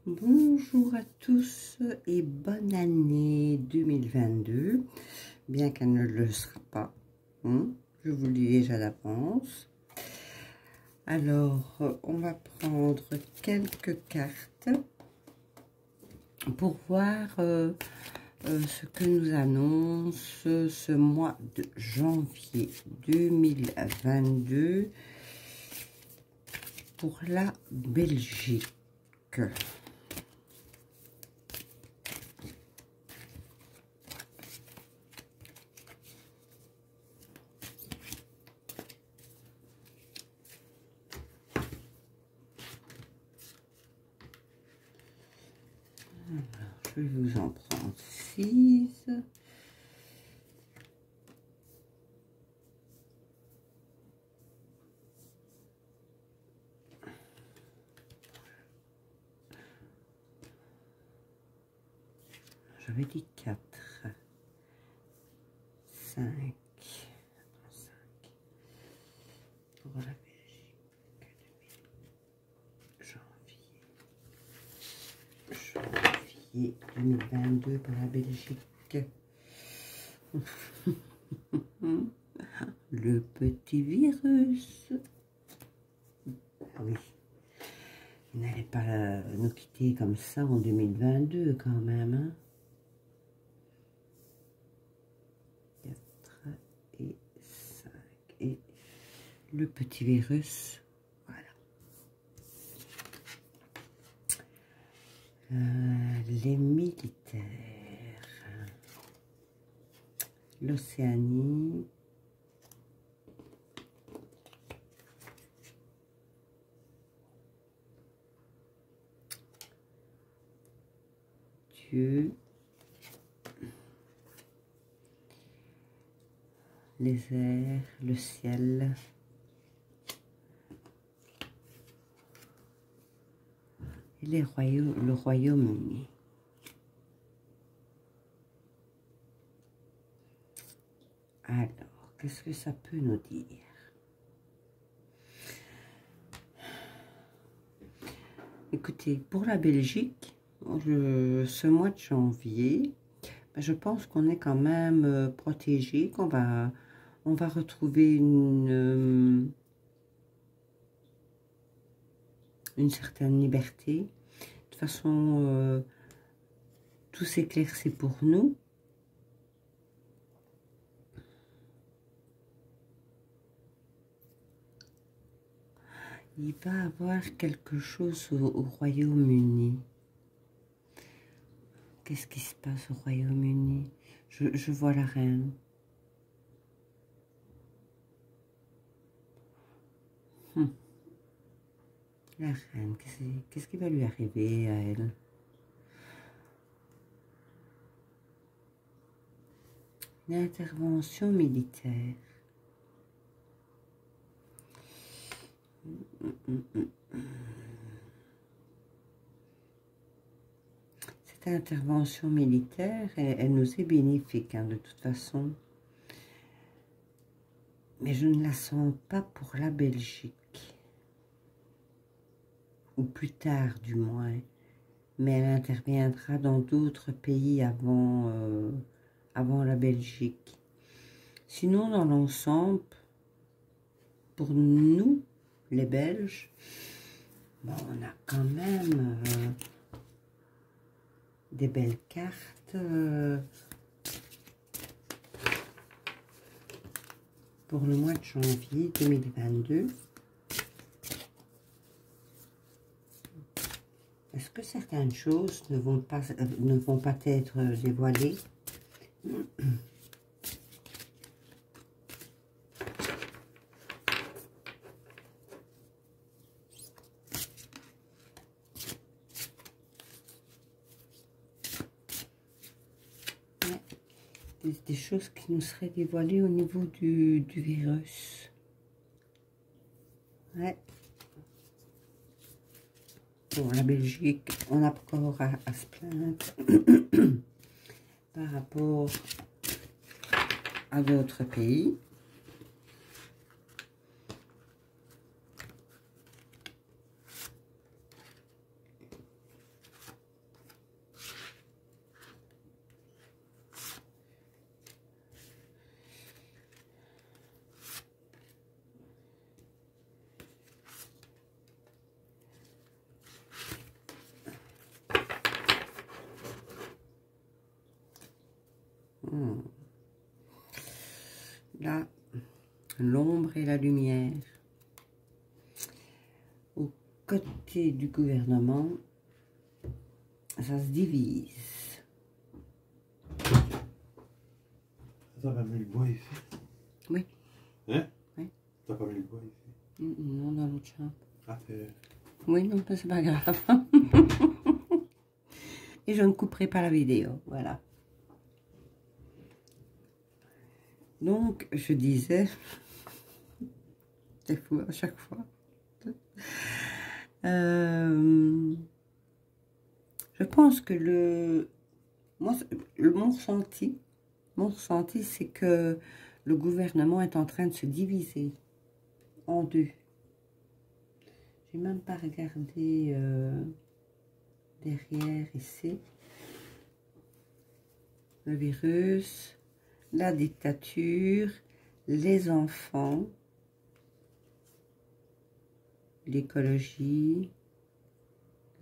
Bonjour à tous et bonne année 2022, bien qu'elle ne le sera pas, je vous le dis déjà d'avance. Alors, on va prendre quelques cartes pour voir ce que nous annonce ce mois de janvier 2022 pour la Belgique. Alors, je vais vous en prendre 6. J'avais dit 4, 5 pour la Belgique, janvier 2022 pour la Belgique. Le petit virus. Ah oui, il n'allait pas nous quitter comme ça en 2022 quand même, hein. 4 et 5 et le petit virus, voilà. Les militaires, l'Océanie, Dieu, les airs, le ciel, et le Royaume-Uni. Alors, qu'est-ce que ça peut nous dire? Écoutez, pour la Belgique, ce mois de janvier, je pense qu'on est quand même protégé, on va retrouver une certaine liberté. De toute façon, tout s'éclaircit pour nous. Il va avoir quelque chose au Royaume-Uni. Qu'est-ce qui se passe au Royaume-Uni? Je vois la reine. La reine, qu'est-ce qui va lui arriver à elle? Une intervention militaire. Cette intervention militaire, elle nous est bénéfique, hein, de toute façon. Mais je ne la sens pas pour la Belgique. Ou plus tard, du moins. Mais elle interviendra dans d'autres pays avant la Belgique. Sinon, dans l'ensemble, pour nous, les Belges, bon, on a quand même des belles cartes pour le mois de janvier 2022. Est-ce que certaines choses ne vont pas être dévoilées? Des choses qui nous seraient dévoilées au niveau du virus. Ouais. Bon, la Belgique, on a encore à se plaindre par rapport à d'autres pays. Hmm. Là, l'ombre et la lumière. Au côté du gouvernement, ça se divise. T'as pas mis le bois ici? Oui. Hein? Oui. T'as pas mis le bois ici? Non, dans l'autre chambre. Ah, c'est... Oui, non, c'est pas grave. Et je ne couperai pas la vidéo, voilà. Donc, je disais, c'est fou à chaque fois. Je pense que mon ressenti, c'est que le gouvernement est en train de se diviser en deux. J'ai même pas regardé derrière ici. Le virus, la dictature, les enfants, l'écologie,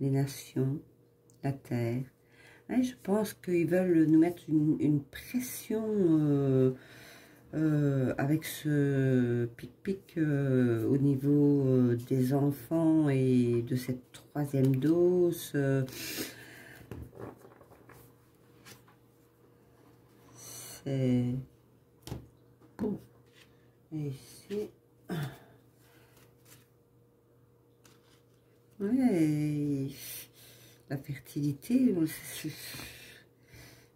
les nations, la terre. Et je pense qu'ils veulent nous mettre une pression avec ce pic-pic au niveau des enfants et de cette troisième dose. C'est bon. Et ici, ouais, la fertilité, ils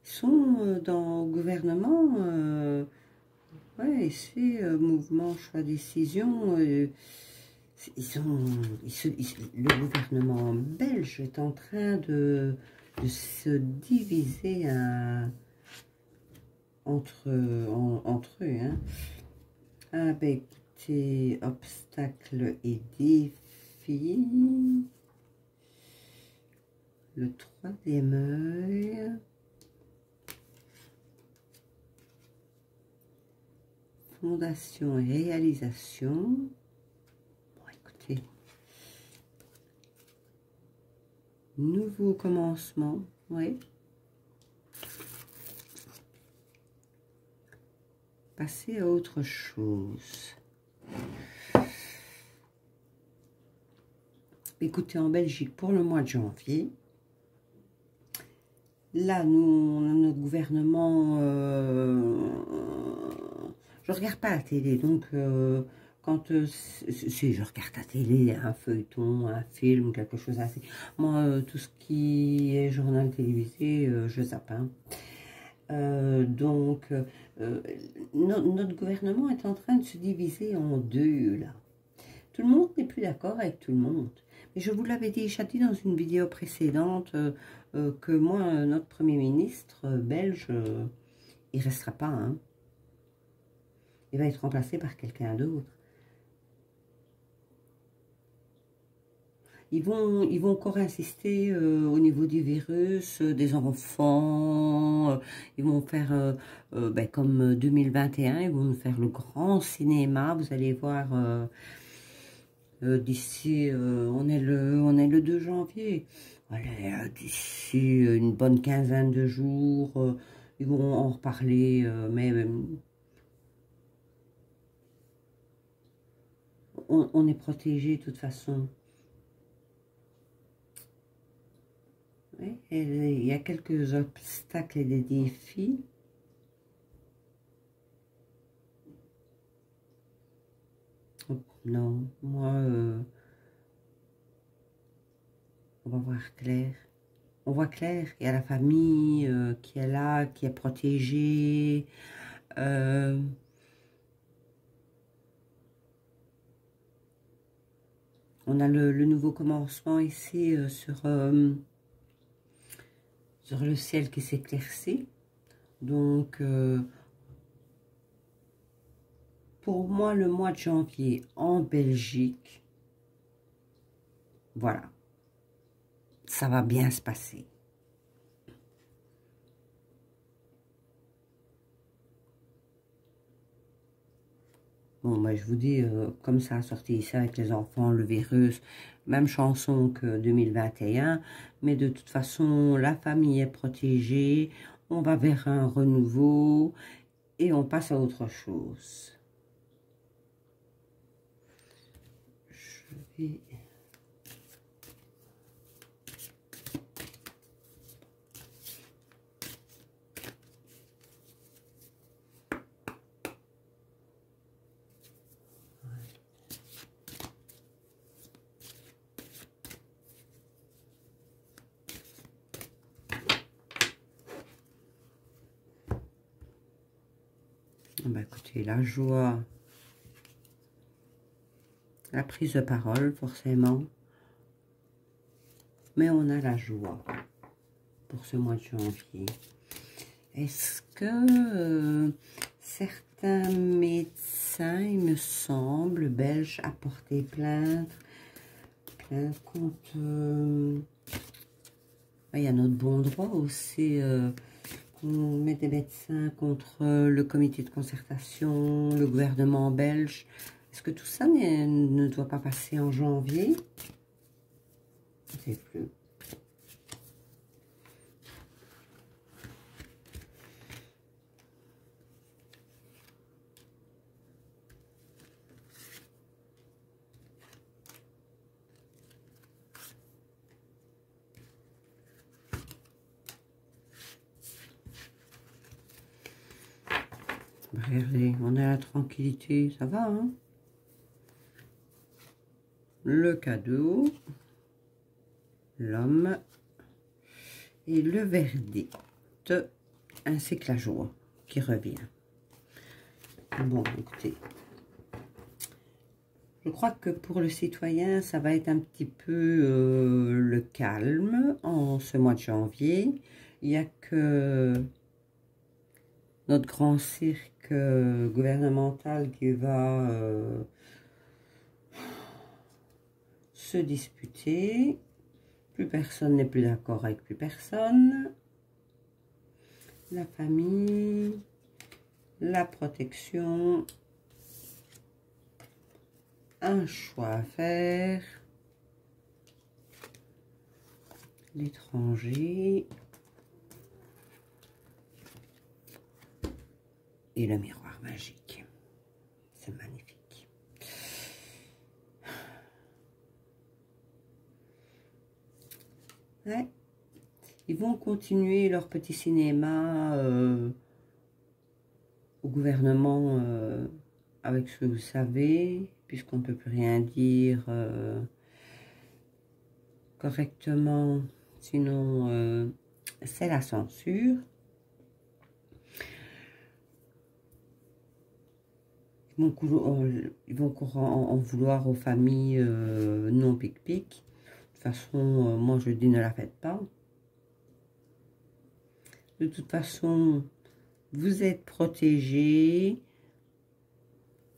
sont dans le gouvernement, ouais, ici, mouvement choix décision, le gouvernement belge est en train de se diviser entre eux. Hein. Ah ben écoutez, obstacles et défis. Le troisième œil. Fondation et réalisation. Bon, écoutez. Nouveau commencement. Oui. Passer à autre chose. Écoutez, en Belgique, pour le mois de janvier, là, nous, on a notre gouvernement, je regarde pas la télé, donc quand, si je regarde la télé, un feuilleton, un film, quelque chose ainsi, moi, tout ce qui est journal télévisé, je zappe, hein. Donc, notre gouvernement est en train de se diviser en deux, là. Tout le monde n'est plus d'accord avec tout le monde. Mais je vous l'avais déjà dit dans une vidéo précédente que moi, notre Premier ministre belge, il ne restera pas. Hein. Il va être remplacé par quelqu'un d'autre. Ils vont encore insister au niveau du virus, des enfants. Ils vont faire, ben, comme 2021, ils vont nous faire le grand cinéma. Vous allez voir... d'ici, on est le 2 janvier. Allez, d'ici une bonne quinzaine de jours, ils vont en reparler, mais on est protégé de toute façon. Ouais, il y a quelques obstacles et des défis. Non, moi, on va voir clair. On voit clair, il y a la famille qui est là, qui est protégée. On a le nouveau commencement ici sur le ciel qui s'éclaircit. Donc, pour moi, le mois de janvier en Belgique, voilà, ça va bien se passer. Bon, ben, je vous dis, comme ça a sorti ici avec les enfants, le virus, même chanson que 2021, mais de toute façon, la famille est protégée, on va vers un renouveau et on passe à autre chose. Je vais... Bah, écoutez, la joie, la prise de parole, forcément. Mais on a la joie pour ce mois de janvier. Est-ce que certains médecins, il me semble, belges, a porté plainte contre... il y a notre bon droit aussi. On met des médecins contre le comité de concertation, le gouvernement belge. Est-ce que tout ça ne doit pas passer en janvier? Je ne sais plus. Regardez, on a la tranquillité, ça va, hein? Le cadeau, l'homme et le verdict, ainsi que la joie qui revient. Bon, écoutez, je crois que pour le citoyen, ça va être un petit peu le calme en ce mois de janvier. Il n'y a que notre grand cirque gouvernemental qui va se disputer. Plus personne n'est plus d'accord avec plus personne. La famille, la protection, un choix à faire, l'étranger et le miroir magique. C'est magnifique. Ouais. Ils vont continuer leur petit cinéma au gouvernement avec ce que vous savez, puisqu'on ne peut plus rien dire correctement, sinon c'est la censure. Ils vont en vouloir aux familles non pic-pic. De toute façon, moi je dis ne la faites pas. De toute façon, vous êtes protégés.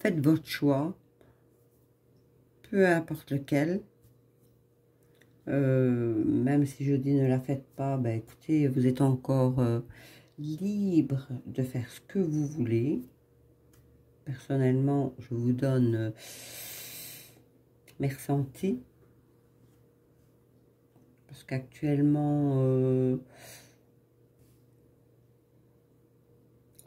Faites votre choix, peu importe lequel. Même si je dis ne la faites pas, ben écoutez, vous êtes encore libre de faire ce que vous voulez. Personnellement, je vous donne mes ressentis. Parce qu'actuellement,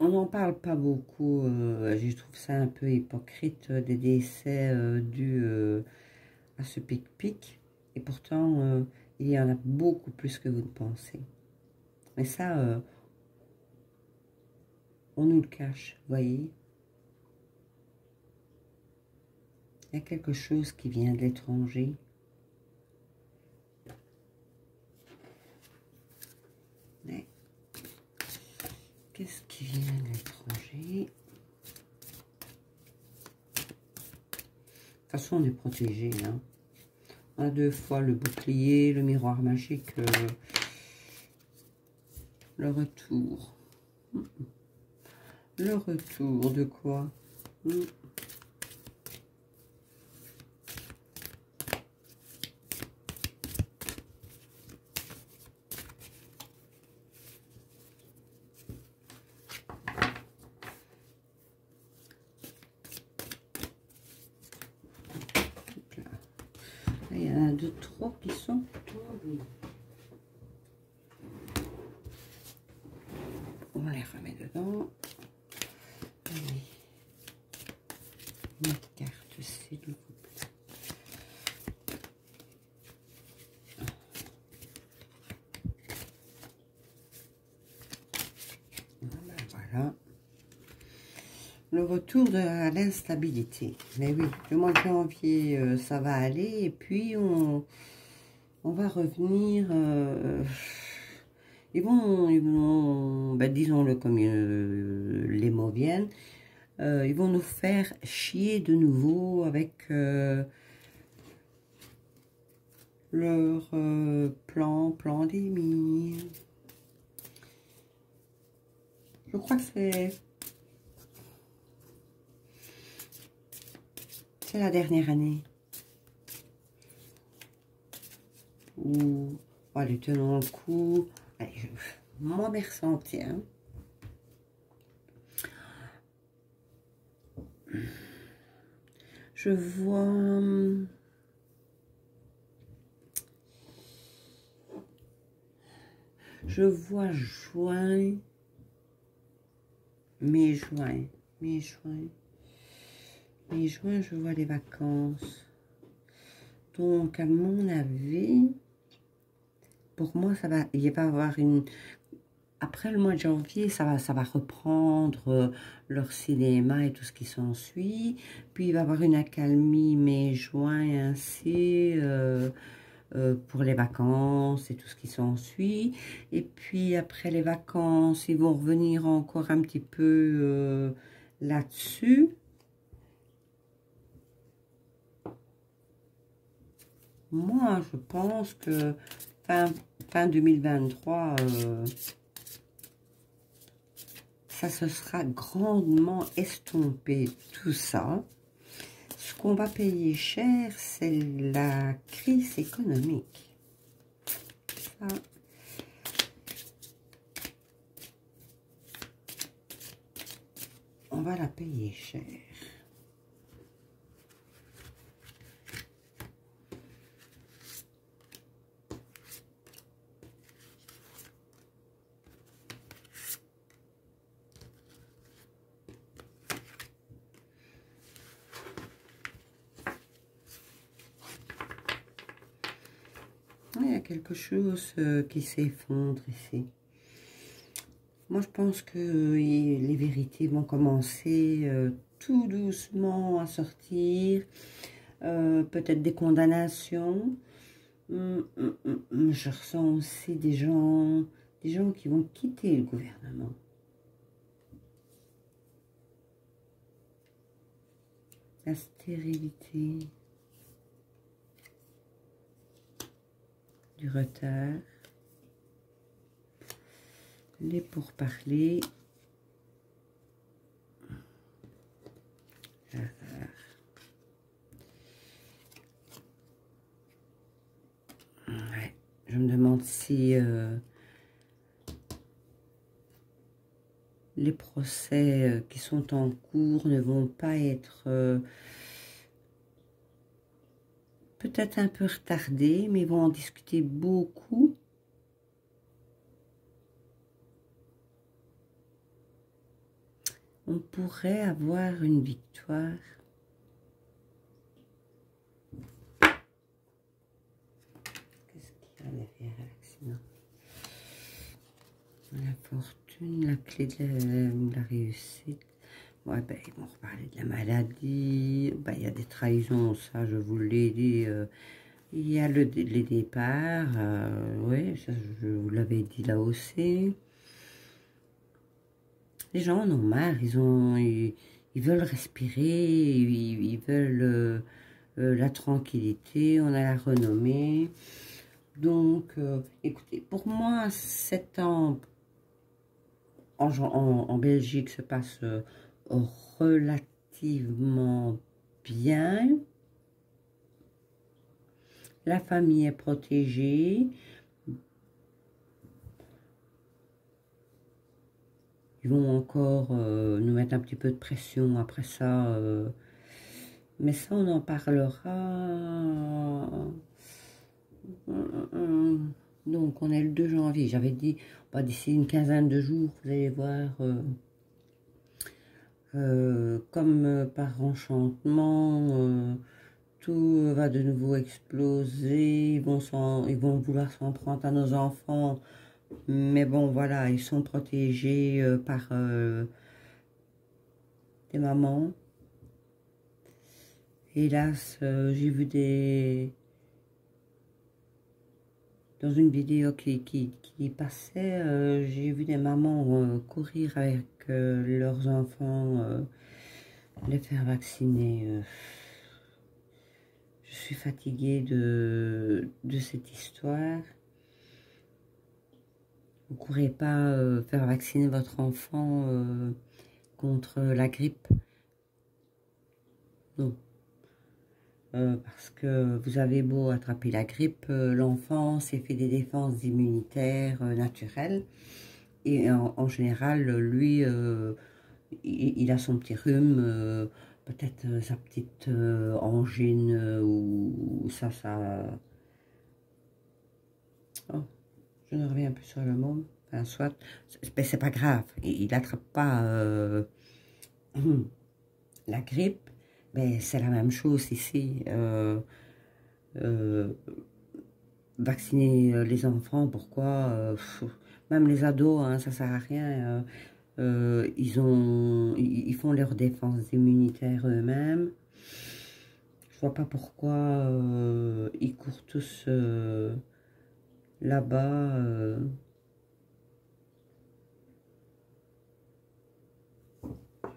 on n'en parle pas beaucoup. Je trouve ça un peu hypocrite, des décès dus à ce pic-pic. Et pourtant, il y en a beaucoup plus que vous ne pensez. Mais ça, on nous le cache, voyez. Il y a quelque chose qui vient de l'étranger. Mais qu'est-ce qui vient de l'étranger? De toute façon, on est protégé. Hein. On a 2 fois le bouclier, le miroir magique, le retour. Le retour de quoi? Il y en a 2 trop qui sont tombés. On les remet dedans. Allez. Une carte, s'il vous plaît. Voilà. Le retour de l'instabilité. Mais oui, le mois de janvier, ça va aller. Et puis, on va revenir... ils vont ben, disons-le comme les mots viennent, ils vont nous faire chier de nouveau avec leur pandémie. Je crois que c'est la dernière année où allez, tenons le coup. Allez, moi mes ressentis, hein. Je vois juin, mai-juin, je vois les vacances. Donc, à mon avis, pour moi, ça va, il va y avoir une... Après le mois de janvier, ça va reprendre leur cinéma et tout ce qui s'ensuit. Puis, il va y avoir une accalmie mai-juin ainsi pour les vacances et tout ce qui s'ensuit. Et puis, après les vacances, ils vont revenir encore un petit peu là-dessus. Moi, je pense que fin 2023, ça se sera grandement estompé, tout ça. Ce qu'on va payer cher, c'est la crise économique. Ça, on va la payer cher. Il y a quelque chose qui s'effondre ici. Moi, je pense que les vérités vont commencer tout doucement à sortir. Peut-être des condamnations. Je ressens aussi des gens qui vont quitter le gouvernement. La stérilité. Du retard, les pourparlers, ouais, je me demande si les procès qui sont en cours ne vont pas être peut-être un peu retardés, mais ils vont en discuter beaucoup. On pourrait avoir une victoire. Qu'est-ce qu'il y a derrière l'accident? La fortune, la clé de la réussite. Ouais, ben, ils vont reparler de la maladie. Ben, il y a des trahisons, ça, je vous l'ai dit. Il y a les départs. Oui, ça, je vous l'avais dit là aussi. Les gens en ont marre. Ils veulent respirer. Ils veulent la tranquillité. On a la renommée. Donc, écoutez, pour moi, septembre en Belgique se passe relativement bien. La famille est protégée. Ils vont encore nous mettre un petit peu de pression après ça. Mais ça, on en parlera. Donc, on est le 2 janvier. J'avais dit, bah, d'ici une quinzaine de jours, vous allez voir, comme par enchantement, tout va de nouveau exploser. Ils vont vouloir s'en prendre à nos enfants. Mais bon, voilà, ils sont protégés par des mamans. Hélas, j'ai vu dans une vidéo qui passait, j'ai vu des mamans courir avec leurs enfants, les faire vacciner. Je suis fatiguée de cette histoire. Vous ne courez pas faire vacciner votre enfant contre la grippe. Non. Parce que vous avez beau attraper la grippe, l'enfant s'est fait des défenses immunitaires naturelles. Et en général, lui, il a son petit rhume, peut-être sa petite angine, ou ça... Oh, je ne reviens plus sur le mot. Enfin, soit, c'est pas grave, il n'attrape pas la grippe. Mais c'est la même chose ici. Vacciner les enfants, pourquoi même les ados, hein, ça sert à rien. Ils font leur défense immunitaire eux-mêmes. Je vois pas pourquoi ils courent tous là-bas.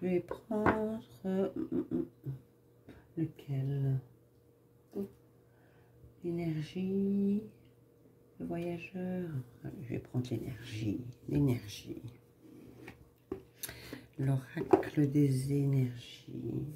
Je vais prendre lequel? L'énergie, le voyageur. Je vais prendre l'énergie. L'énergie. L'oracle des énergies.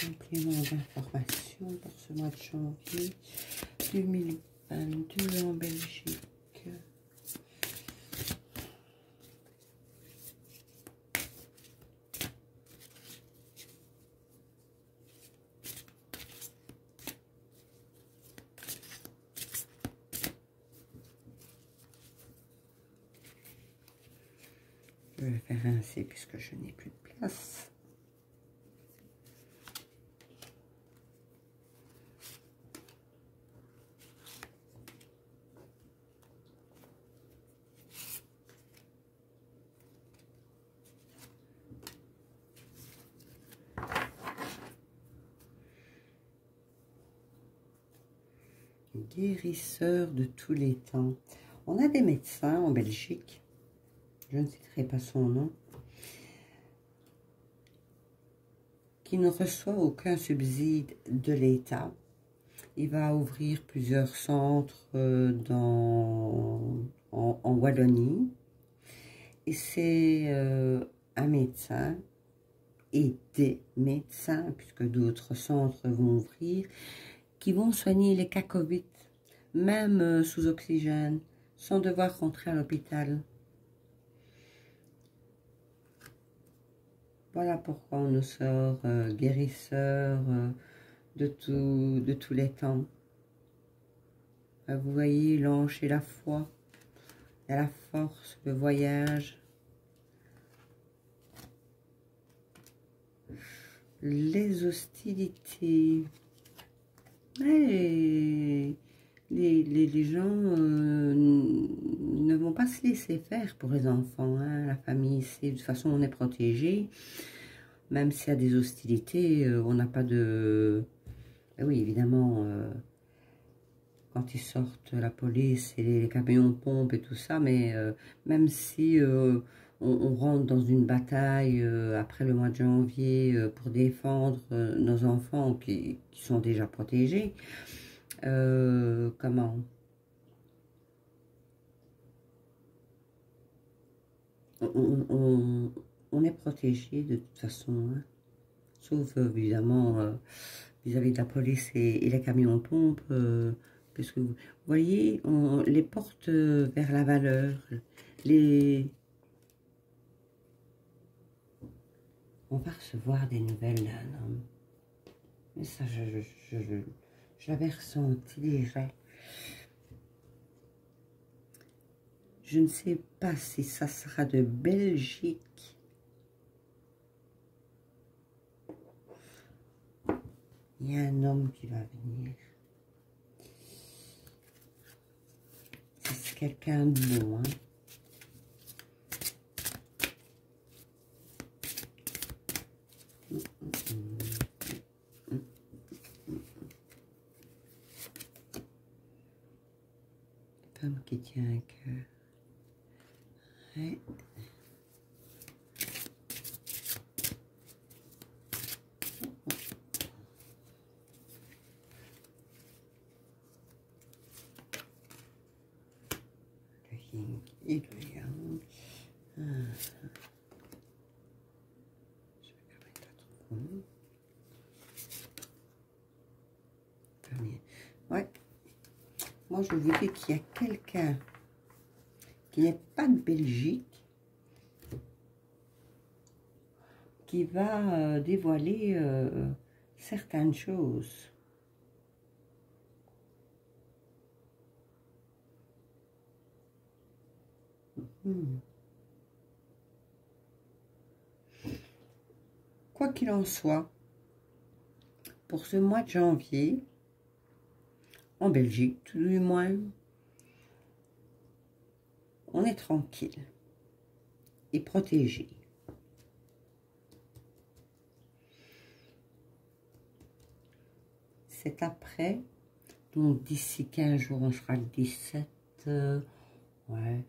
Complément d'information pour ce mois de janvier 2022 en Belgique. Je vais faire ainsi puisque je n'ai plus de place. Guérisseur de tous les temps. On a des médecins en Belgique, je ne citerai pas son nom, qui ne reçoit aucun subside de l'État. Il va ouvrir plusieurs centres en Wallonie. Et c'est un médecin et des médecins, puisque d'autres centres vont ouvrir, qui vont soigner les cas Covid, même sous oxygène, sans devoir rentrer à l'hôpital. Voilà pourquoi on nous sort guérisseur de tous les temps. Vous voyez, l'ange et la foi, et la force, le voyage, les hostilités. Ouais, les gens ne vont pas se laisser faire pour les enfants. Hein. La famille, de toute façon, on est protégé. Même s'il y a des hostilités, on n'a pas de... Oui, évidemment, quand ils sortent la police et les camions-pompes et tout ça, mais même si on rentre dans une bataille après le mois de janvier pour défendre nos enfants qui sont déjà protégés, comment on est protégé de toute façon, hein. Sauf évidemment vis-à-vis de la police et les camions-pompes, parce que vous voyez, on les porte vers la valeur, les on va recevoir des nouvelles d'un homme. Mais ça, je l'avais ressenti déjà. Je ne sais pas si ça sera de Belgique. Il y a un homme qui va venir. C'est quelqu'un de beau, hein. Femme qui tient un cœur. Ouais. Le yin et le yang. Ah. Je vais quand même pas trop. Ouais. Moi, je vous dis qu'il y a quelqu'un qui n'est pas de Belgique qui va dévoiler certaines choses. Quoi qu'il en soit, pour ce mois de janvier, en Belgique, tout du moins, on est tranquille et protégé. C'est après, donc d'ici 15 jours, on sera le 17, ouais.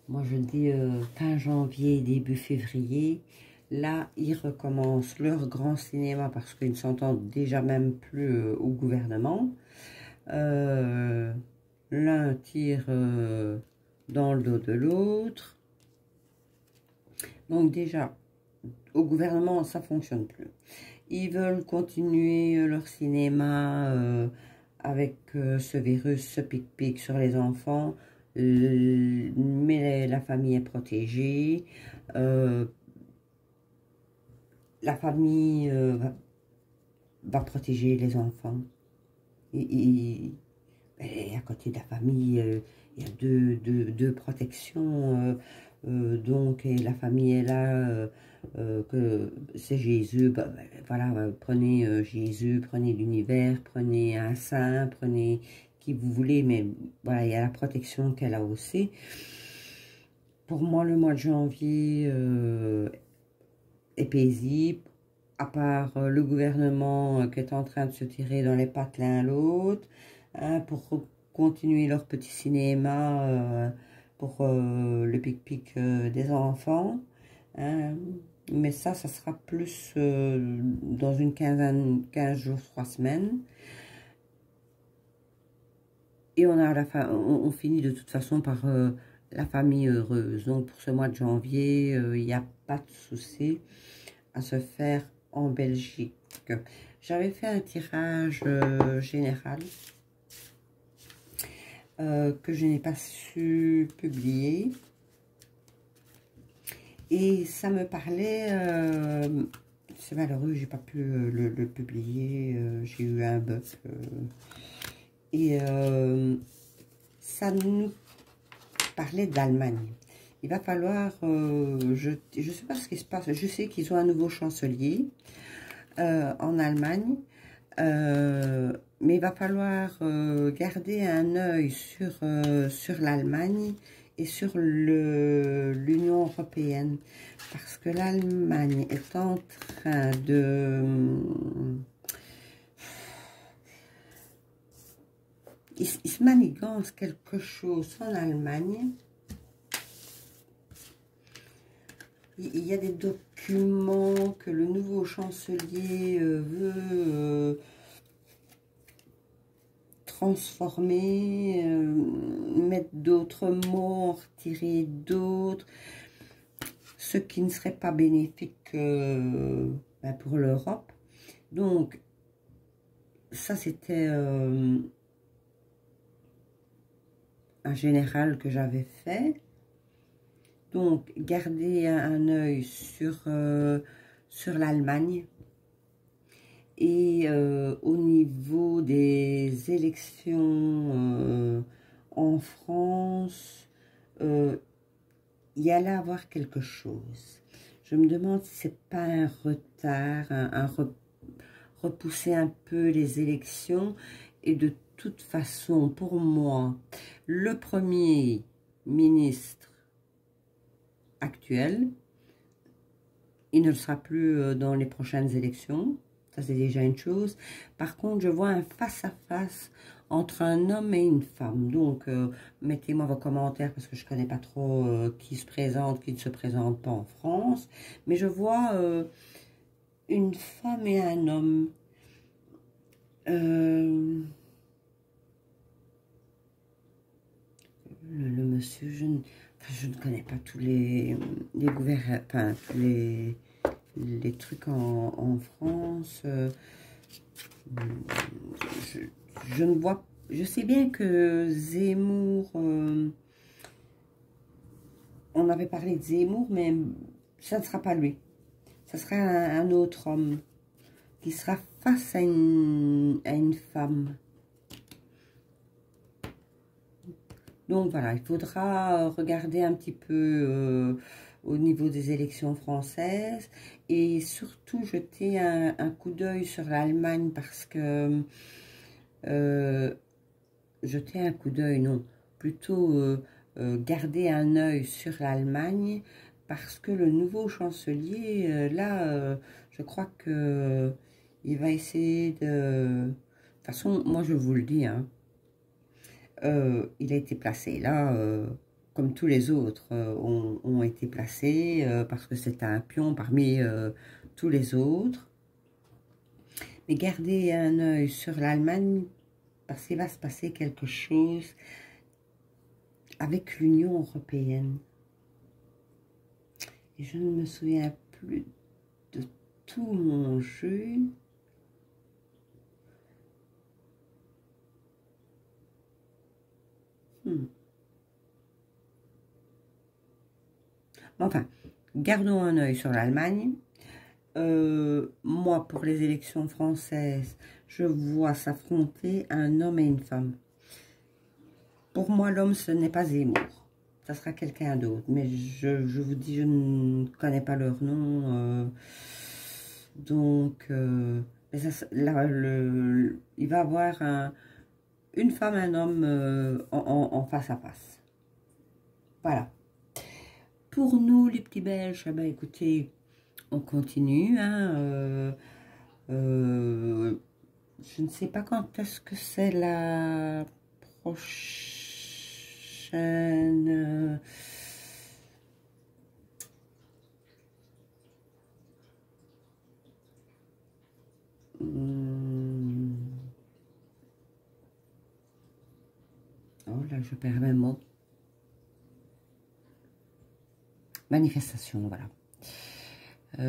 Moi, je dis fin janvier, début février. Là, ils recommencent leur grand cinéma parce qu'ils ne s'entendent déjà même plus au gouvernement. L'un tire dans le dos de l'autre. Donc déjà, au gouvernement, ça ne fonctionne plus. Ils veulent continuer leur cinéma avec ce virus, ce pic-pic sur les enfants. Mais la famille est protégée. La famille va protéger les enfants. Et à côté de la famille, il y a deux protections. Donc, et la famille est là, que c'est Jésus. Bah, voilà, prenez Jésus, prenez l'univers, prenez un saint, prenez qui vous voulez, mais voilà, il y a la protection qu'elle a aussi. Pour moi, le mois de janvier est paisible, à part le gouvernement qui est en train de se tirer dans les pattes l'un l'autre, hein, pour continuer leur petit cinéma, pour le pic-pic des enfants. Hein. Mais ça sera plus dans une 15 jours, 3 semaines. Et on finit de toute façon par la famille heureuse. Donc pour ce mois de janvier, il n'y a pas de souci à se faire en Belgique. J'avais fait un tirage général que je n'ai pas su publier. Et ça me parlait, c'est malheureux, j'ai pas pu le publier, j'ai eu un bug. Et ça nous parlait d'Allemagne. Il va falloir, je ne sais pas ce qui se passe, je sais qu'ils ont un nouveau chancelier en Allemagne, mais il va falloir garder un œil sur l'Allemagne et sur l'Union européenne, parce que l'Allemagne est en train de... Il se manigance quelque chose en Allemagne. Il y a des documents que le nouveau chancelier veut transformer, mettre d'autres mots, en retirer d'autres, ce qui ne serait pas bénéfique pour l'Europe. Donc, ça c'était un général que j'avais fait. Donc, garder un œil sur sur l'Allemagne. Et au niveau des élections en France, il y allait avoir quelque chose. Je me demande si c'est pas un retard, repousser un peu les élections. Et de toute façon, pour moi, le Premier ministre actuel, il ne le sera plus dans les prochaines élections. Ça, c'est déjà une chose. Par contre, je vois un face-à-face entre un homme et une femme. Donc, mettez-moi vos commentaires parce que je ne connais pas trop qui se présente, qui ne se présente pas en France. Mais je vois une femme et un homme. Le monsieur, je ne connais pas tous les gouvernements, enfin, tous les trucs en France. Je ne vois, je sais bien que Zemmour, on avait parlé de Zemmour, mais ça ne sera pas lui. Ça sera un autre homme qui sera face à une femme. Donc voilà, il faudra regarder un petit peu au niveau des élections françaises et surtout jeter un coup d'œil sur l'Allemagne parce que jeter un coup d'œil, non, plutôt garder un œil sur l'Allemagne parce que le nouveau chancelier, là, je crois que il va essayer de... De toute façon, moi je vous le dis, hein, il a été placé là, comme tous les autres ont été placés, parce que c'est un pion parmi tous les autres. Mais gardez un œil sur l'Allemagne, parce qu'il va se passer quelque chose avec l'Union européenne. Et je ne me souviens plus de tout mon jeu. Enfin, gardons un œil sur l'Allemagne. Moi, pour les élections françaises, je vois s'affronter un homme et une femme. Pour moi, l'homme, ce n'est pas Zemmour. Ça sera quelqu'un d'autre. Mais je vous dis, je ne connais pas leur nom. Donc, mais ça, là, il va avoir une femme, un homme en face à face. Voilà. Pour nous, les petits Belges, eh ben, écoutez, on continue. Hein, je ne sais pas quand est-ce que c'est la prochaine. Oh là, je perds mes mots. Manifestation, voilà.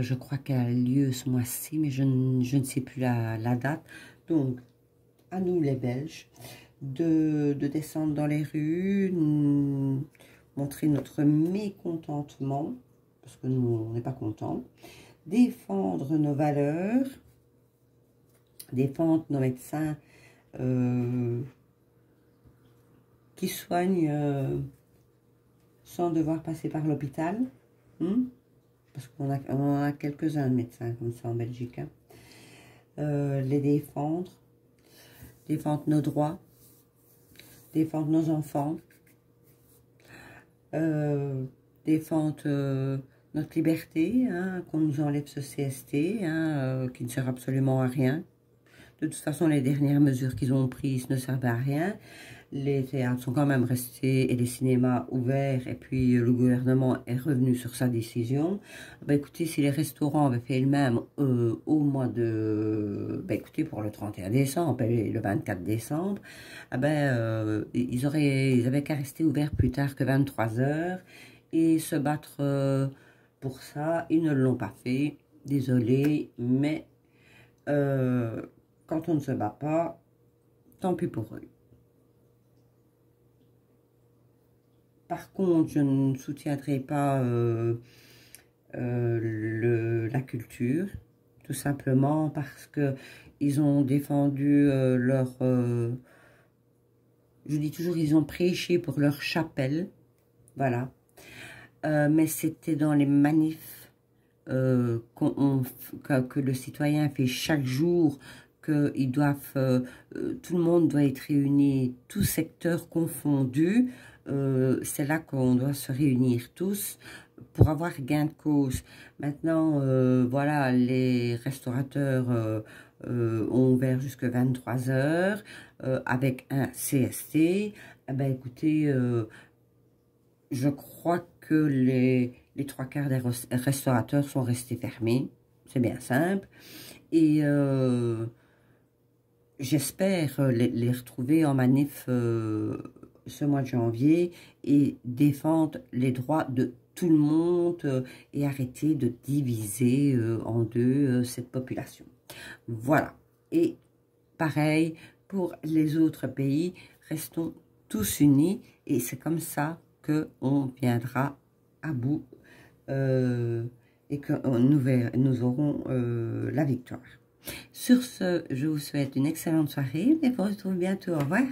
Je crois qu'elle a lieu ce mois-ci, mais je ne sais plus la date. Donc, à nous les Belges, de descendre dans les rues, montrer notre mécontentement, parce que nous, on n'est pas contents, défendre nos valeurs, défendre nos médecins qui soignent sans devoir passer par l'hôpital. Parce qu'on a quelques-uns de médecins comme ça en Belgique. Hein. Les défendre nos droits, défendre nos enfants, défendre notre liberté, hein, qu'on nous enlève ce CST, hein, qui ne sert absolument à rien. De toute façon, les dernières mesures qu'ils ont prises ne servaient à rien. Les théâtres sont quand même restés et les cinémas ouverts et puis le gouvernement est revenu sur sa décision. Ben, écoutez, si les restaurants avaient fait le même au mois de... Ben, écoutez, pour le 31 décembre et le 24 décembre, ils avaient qu'à rester ouverts plus tard que 23 heures et se battre pour ça. Ils ne l'ont pas fait, désolé, mais quand on ne se bat pas, tant pis pour eux. Par contre, je ne soutiendrai pas la culture, tout simplement parce que ils ont défendu je dis toujours, ils ont prêché pour leur chapelle, voilà. Mais c'était dans les manifs que le citoyen fait chaque jour, qu'ils doivent, tout le monde doit être réuni, tous secteurs confondus. C'est là qu'on doit se réunir tous pour avoir gain de cause. Maintenant, voilà, les restaurateurs ont ouvert jusqu'à 23 heures avec un CST. Eh ben, écoutez, je crois que les trois quarts des restaurateurs sont restés fermés. C'est bien simple. Et j'espère les retrouver en manif ce mois de janvier et défendre les droits de tout le monde et arrêter de diviser en deux cette population. Voilà. Et pareil pour les autres pays, restons tous unis et c'est comme ça qu'on viendra à bout et que nous aurons la victoire. Sur ce, je vous souhaite une excellente soirée et vous retrouve bientôt. Au revoir.